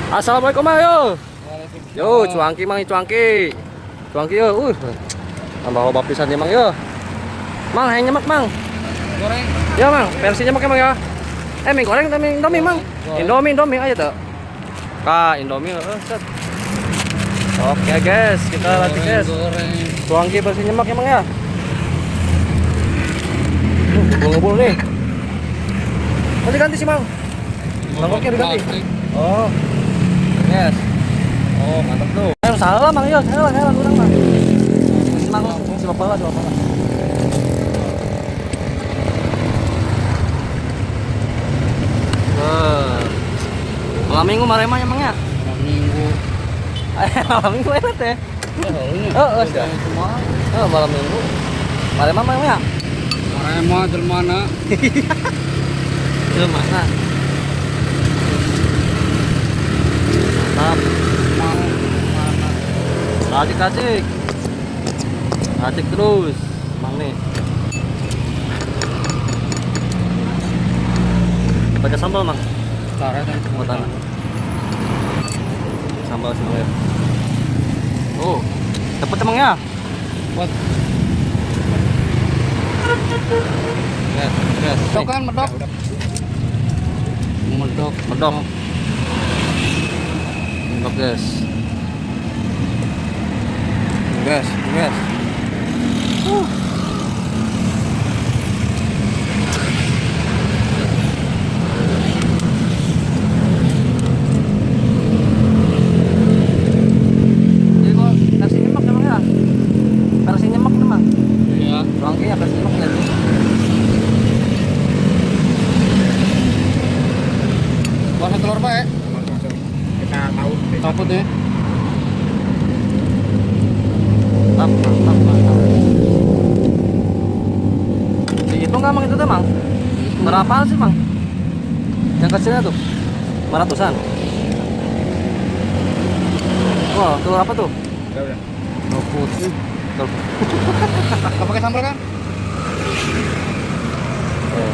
Assalamualaikum mang yo. Yo, cuangki mang cuangki. Cuangki yo. Tambah loba pisan dia mang yo. Mang, hayang nyemek mang. Goreng. Ya mang, versi nyemek emang ya. Mie goreng tapi Indomie mang. Indomie aja tuh. Indomie set. Oke guys, kita lanjut guys. Cuangki versi nyemek emang ya. Ngebul nih. Mau diganti sih mang. Mangkoknya diganti. Oh. Yes. Oh, mantap tuh. Salah mang yo, salah kurang mang. Mang, coba. Malam minggu marema emangnya? Malam minggu. Malam minggu enak teh. Oh, sudah. Oh, malam minggu. Marema emangnya? Marema jelmana. Jelmana. Mantap. Acik terus. Mang nih. Pakai sambal mang. Karet kan Mau tanah. Sambal ya. Oh, dapat emangnya? buat Yes. medok kan medok. Medok. Medok guys. Guys. Jadi kok versi nyemek emang ya? Versi nyemek emang? Iya. Cuangki ya versi nyemek ya. Buat telur bae. Kita tahu. Takutnya. Mantap. Dihitung nggak mang itu tuh mang? Berapa sih mang? Yang kecilnya tuh? 500-an. Oh, telur apa tuh? Udah. Telur putih. Kau pakai sambal kan? Eh.